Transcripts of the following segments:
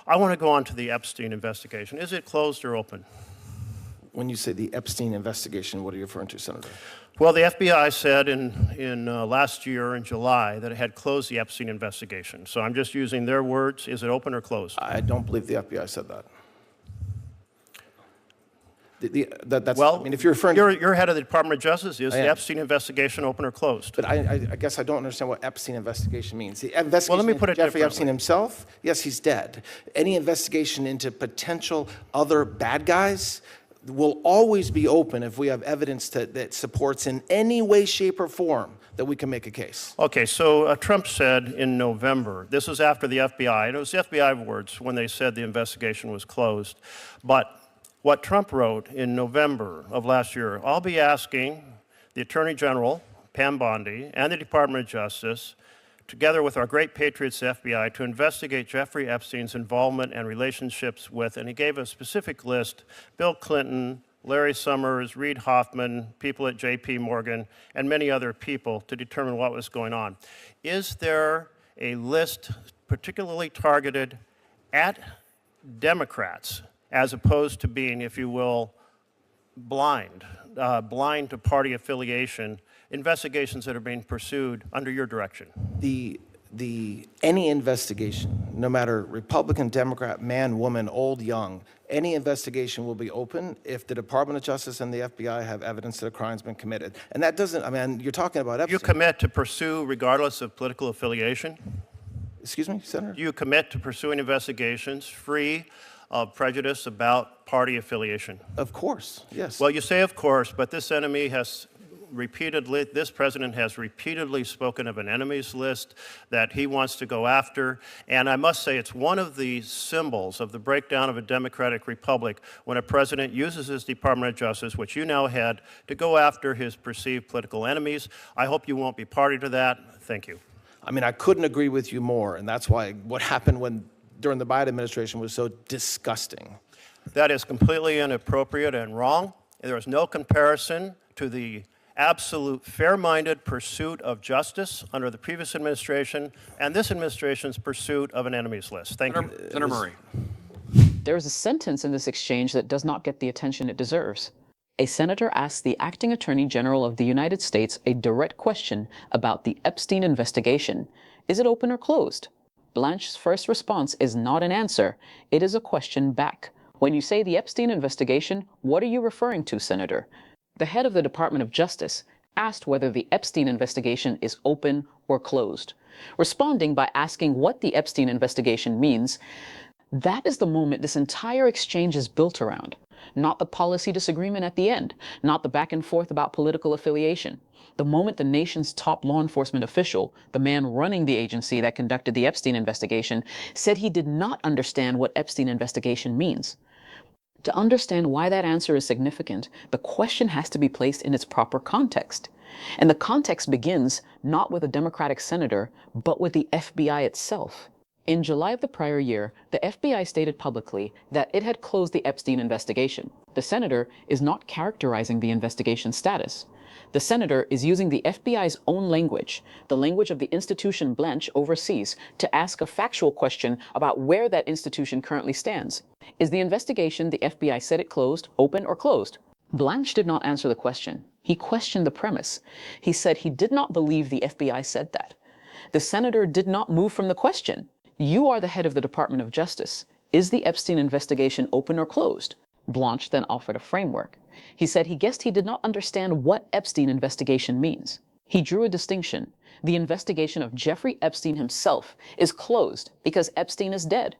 I want to go on to the Epstein investigation. Is it closed or open? When you say the Epstein investigation, what are you referring to, Senator? Well, the FBI said in last year in July that it had closed the Epstein investigation. So I'm just using their words. Is it open or closed? I don't believe the FBI said that. Well, I mean, if you're referring you're head of the Department of Justice. Is the Epstein investigation open or closed? But I guess I don't understand what Epstein investigation means. The investigation let me put it into Jeffrey differently. Epstein himself, yes, he's dead. Any investigation into potential other bad guys will always be open if we have evidence that supports in any way, shape, or form that we can make a case. Okay, so Trump said in November, this was after the FBI, and it was the FBI words when they said the investigation was closed, but what Trump wrote in November of last year, I'll be asking the Attorney General, Pam Bondi, and the Department of Justice, together with our great patriots, the FBI, to investigate Jeffrey Epstein's involvement and relationships with, and he gave a specific list, Bill Clinton, Larry Summers, Reid Hoffman, people at J.P. Morgan, and many other people to determine what was going on. Is there a list particularly targeted at Democrats as opposed to being, if you will, blind to party affiliation, investigations that are being pursued under your direction? Any investigation, no matter Republican, Democrat, man, woman, old, young, any investigation will be open if the Department of Justice and the FBI have evidence that a crime's been committed. And that doesn't, I mean, you're talking about Epstein. You commit to pursue regardless of political affiliation? Excuse me, Senator? Do you commit to pursuing investigations free of prejudice about party affiliation? Of course, yes. Well, you say of course, but this president has repeatedly spoken of an enemies list that he wants to go after. And I must say, it's one of the symbols of the breakdown of a democratic republic when a president uses his Department of Justice, which you now head, to go after his perceived political enemies. I hope you won't be party to that. Thank you. I mean, I couldn't agree with you more. And that's why what happened during the Biden administration was so disgusting. That is completely inappropriate and wrong. There is no comparison to the absolute fair-minded pursuit of justice under the previous administration and this administration's pursuit of an enemies list. Thank you. Senator Murray. There is a sentence in this exchange that does not get the attention it deserves. A senator asks the acting attorney general of the United States a direct question about the Epstein investigation. Is it open or closed? Blanche's first response is not an answer. It is a question back. When you say the Epstein investigation, what are you referring to, Senator? The head of the Department of Justice asked whether the Epstein investigation is open or closed. Responding by asking what the Epstein investigation means, that is the moment this entire exchange is built around. Not the policy disagreement at the end, not the back and forth about political affiliation. The moment the nation's top law enforcement official, the man running the agency that conducted the Epstein investigation, said he did not understand what Epstein investigation means. To understand why that answer is significant, the question has to be placed in its proper context. And the context begins not with a Democratic senator, but with the FBI itself. In July of the prior year, the FBI stated publicly that it had closed the Epstein investigation. The senator is not characterizing the investigation status. The senator is using the FBI's own language, the language of the institution Blanche oversees, to ask a factual question about where that institution currently stands. Is the investigation the FBI said it closed open or closed? Blanche did not answer the question. He questioned the premise. He said he did not believe the FBI said that. The senator did not move from the question. You are the head of the Department of Justice. Is the Epstein investigation open or closed? Blanche then offered a framework. He said he guessed he did not understand what Epstein investigation means. He drew a distinction. The investigation of Jeffrey Epstein himself is closed because Epstein is dead.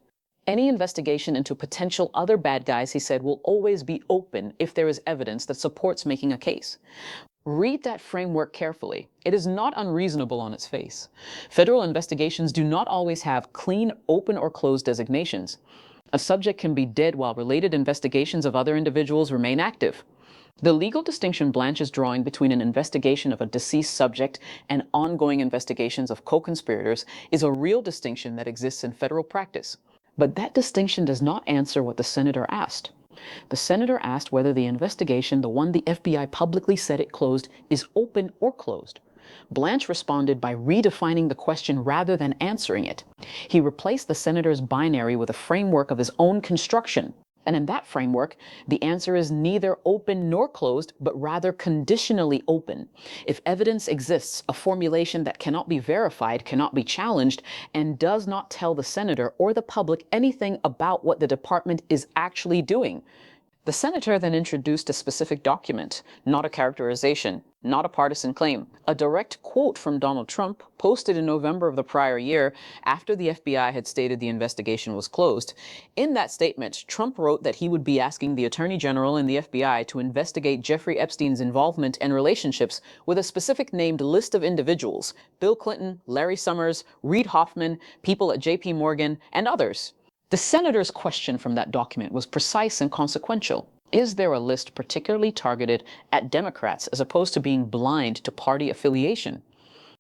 Any investigation into potential other bad guys, he said, will always be open if there is evidence that supports making a case. Read that framework carefully. It is not unreasonable on its face. Federal investigations do not always have clean, open, or closed designations. A subject can be dead while related investigations of other individuals remain active. The legal distinction Blanche is drawing between an investigation of a deceased subject and ongoing investigations of co-conspirators is a real distinction that exists in federal practice. But that distinction does not answer what the senator asked. The senator asked whether the investigation, the one the FBI publicly said it closed, is open or closed. Blanche responded by redefining the question rather than answering it. He replaced the senator's binary with a framework of his own construction. And in that framework, the answer is neither open nor closed, but rather conditionally open. If evidence exists, a formulation that cannot be verified, cannot be challenged, and does not tell the senator or the public anything about what the department is actually doing. The senator then introduced a specific document, not a characterization, not a partisan claim. A direct quote from Donald Trump, posted in November of the prior year after the FBI had stated the investigation was closed. In that statement, Trump wrote that he would be asking the Attorney General and the FBI to investigate Jeffrey Epstein's involvement and relationships with a specific named list of individuals: Bill Clinton, Larry Summers, Reid Hoffman, people at JP Morgan, and others. The senator's question from that document was precise and consequential. Is there a list particularly targeted at Democrats as opposed to being blind to party affiliation?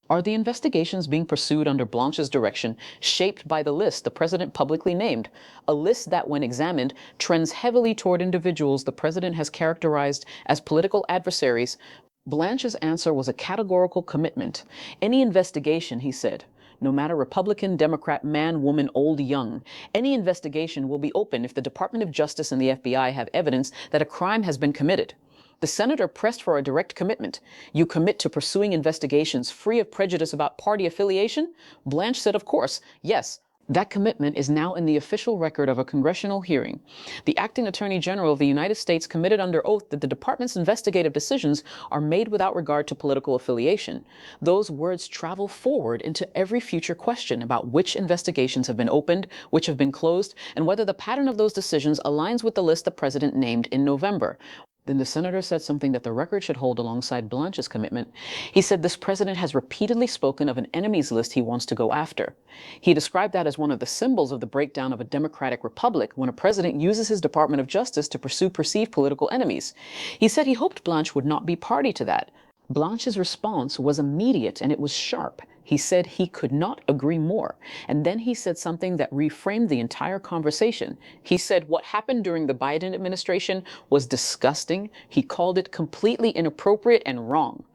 Are the investigations being pursued under Blanche's direction shaped by the list the president publicly named? A list that, when examined, trends heavily toward individuals the president has characterized as political adversaries. Blanche's answer was a categorical commitment. Any investigation, he said, no matter Republican, Democrat, man, woman, old, young, any investigation will be open if the Department of Justice and the FBI have evidence that a crime has been committed. The senator pressed for a direct commitment. You commit to pursuing investigations free of prejudice about party affiliation? Blanche said, of course, yes. That commitment is now in the official record of a congressional hearing. The acting Attorney General of the United States committed under oath that the department's investigative decisions are made without regard to political affiliation. Those words travel forward into every future question about which investigations have been opened, which have been closed, and whether the pattern of those decisions aligns with the list the president named in November. Then the senator said something that the record should hold alongside Blanche's commitment. He said this president has repeatedly spoken of an enemies list he wants to go after. He described that as one of the symbols of the breakdown of a democratic republic when a president uses his Department of Justice to pursue perceived political enemies. He said he hoped Blanche would not be party to that. Blanche's response was immediate and it was sharp. He said he could not agree more. And then he said something that reframed the entire conversation. He said what happened during the Biden administration was disgusting. He called it completely inappropriate and wrong.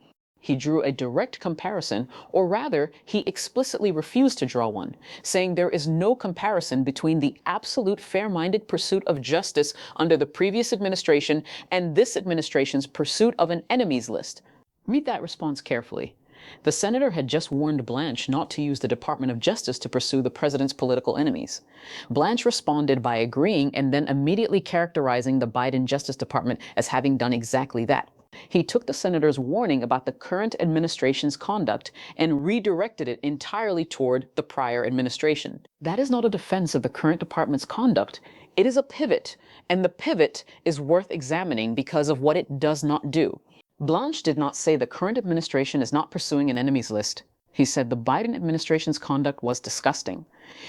He drew a direct comparison, or rather, he explicitly refused to draw one, saying there is no comparison between the absolute fair-minded pursuit of justice under the previous administration and this administration's pursuit of an enemies list. Read that response carefully. The senator had just warned Blanche not to use the Department of Justice to pursue the president's political enemies. Blanche responded by agreeing and then immediately characterizing the Biden Justice Department as having done exactly that. He took the senator's warning about the current administration's conduct and redirected it entirely toward the prior administration. That is not a defense of the current department's conduct. It is a pivot, and the pivot is worth examining because of what it does not do. Blanche did not say the current administration is not pursuing an enemies list. He said the Biden administration's conduct was disgusting.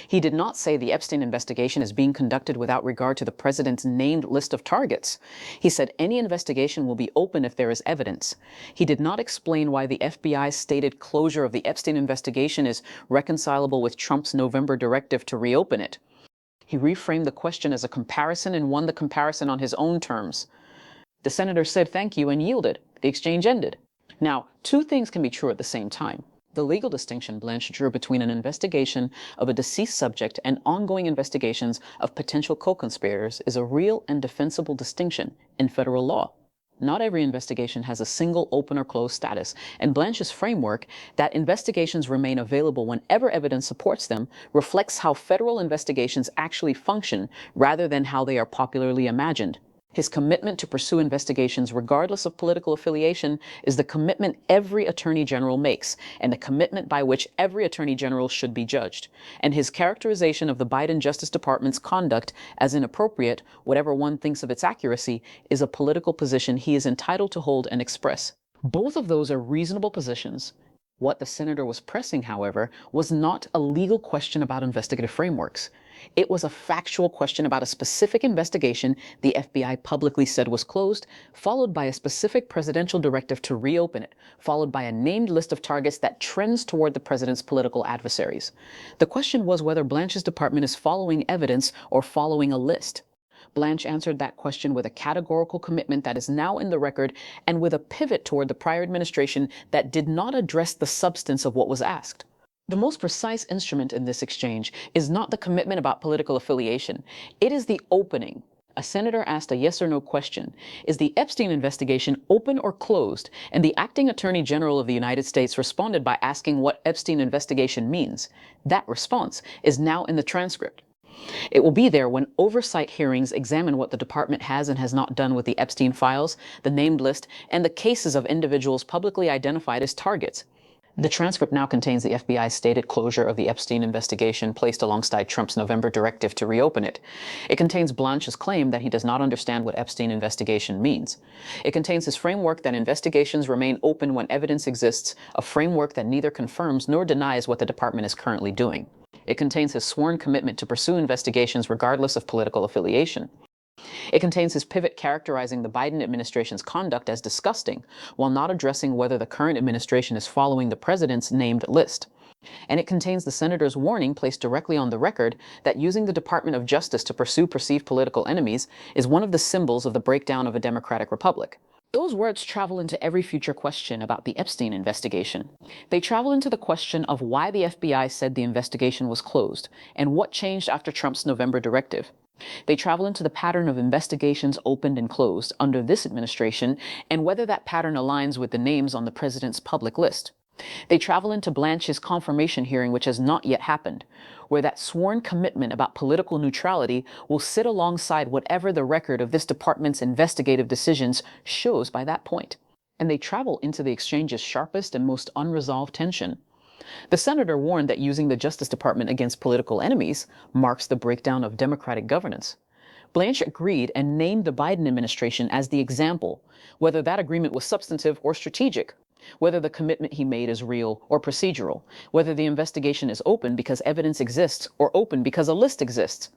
He did not say the Epstein investigation is being conducted without regard to the president's named list of targets. He said any investigation will be open if there is evidence. He did not explain why the FBI's stated closure of the Epstein investigation is reconcilable with Trump's November directive to reopen it. He reframed the question as a comparison and won the comparison on his own terms. The senator said thank you and yielded. The exchange ended. Now, two things can be true at the same time. The legal distinction Blanche drew between an investigation of a deceased subject and ongoing investigations of potential co-conspirators is a real and defensible distinction in federal law. Not every investigation has a single open or closed status, and Blanche's framework, that investigations remain available whenever evidence supports them, reflects how federal investigations actually function rather than how they are popularly imagined. His commitment to pursue investigations regardless of political affiliation is the commitment every attorney general makes, and the commitment by which every attorney general should be judged. And his characterization of the Biden Justice Department's conduct as inappropriate, whatever one thinks of its accuracy, is a political position he is entitled to hold and express. Both of those are reasonable positions. What the senator was pressing, however, was not a legal question about investigative frameworks. It was a factual question about a specific investigation the FBI publicly said was closed, followed by a specific presidential directive to reopen it, followed by a named list of targets that trends toward the president's political adversaries. The question was whether Blanche's department is following evidence or following a list. Blanche answered that question with a categorical commitment that is now in the record and with a pivot toward the prior administration that did not address the substance of what was asked. The most precise instrument in this exchange is not the commitment about political affiliation. It is the opening. A senator asked a yes or no question. Is the Epstein investigation open or closed? And the acting attorney general of the United States responded by asking what Epstein investigation means. That response is now in the transcript. It will be there when oversight hearings examine what the department has and has not done with the Epstein files, the named list, and the cases of individuals publicly identified as targets. The transcript now contains the FBI's stated closure of the Epstein investigation placed alongside Trump's November directive to reopen it. It contains Blanche's claim that he does not understand what Epstein investigation means. It contains his framework that investigations remain open when evidence exists, a framework that neither confirms nor denies what the department is currently doing. It contains his sworn commitment to pursue investigations regardless of political affiliation. It contains his pivot characterizing the Biden administration's conduct as disgusting, while not addressing whether the current administration is following the president's named list. And it contains the senator's warning placed directly on the record that using the Department of Justice to pursue perceived political enemies is one of the symbols of the breakdown of a democratic republic. Those words travel into every future question about the Epstein investigation. They travel into the question of why the FBI said the investigation was closed and what changed after Trump's November directive. They travel into the pattern of investigations opened and closed under this administration and whether that pattern aligns with the names on the president's public list. They travel into Blanche's confirmation hearing, which has not yet happened, where that sworn commitment about political neutrality will sit alongside whatever the record of this department's investigative decisions shows by that point. And they travel into the exchange's sharpest and most unresolved tension. The senator warned that using the Justice Department against political enemies marks the breakdown of democratic governance. Blanche agreed and named the Biden administration as the example, whether that agreement was substantive or strategic, whether the commitment he made is real or procedural, whether the investigation is open because evidence exists or open because a list exists.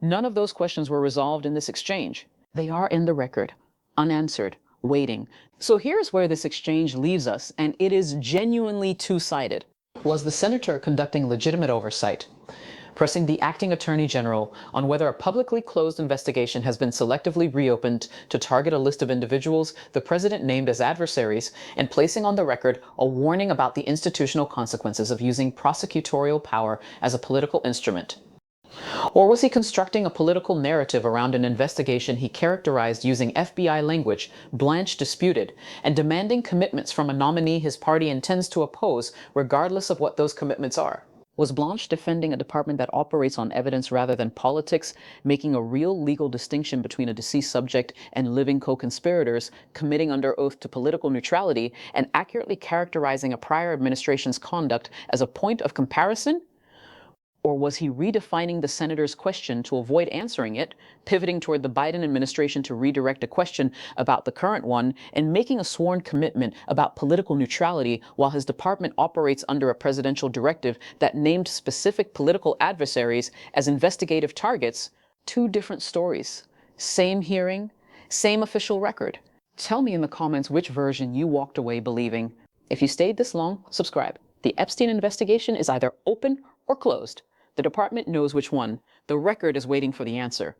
None of those questions were resolved in this exchange. They are in the record, unanswered, waiting. So here's where this exchange leaves us, and it is genuinely two-sided. Was the senator conducting legitimate oversight, pressing the acting attorney general on whether a publicly closed investigation has been selectively reopened to target a list of individuals the president named as adversaries, and placing on the record a warning about the institutional consequences of using prosecutorial power as a political instrument? Or was he constructing a political narrative around an investigation he characterized using FBI language Blanche disputed and demanding commitments from a nominee his party intends to oppose regardless of what those commitments are? Was Blanche defending a department that operates on evidence rather than politics, making a real legal distinction between a deceased subject and living co-conspirators, committing under oath to political neutrality, and accurately characterizing a prior administration's conduct as a point of comparison? Or was he redefining the senator's question to avoid answering it, pivoting toward the Biden administration to redirect a question about the current one, and making a sworn commitment about political neutrality while his department operates under a presidential directive that named specific political adversaries as investigative targets? Two different stories. Same hearing, same official record. Tell me in the comments which version you walked away believing. If you stayed this long, subscribe. The Epstein investigation is either open or closed. The department knows which one. The record is waiting for the answer.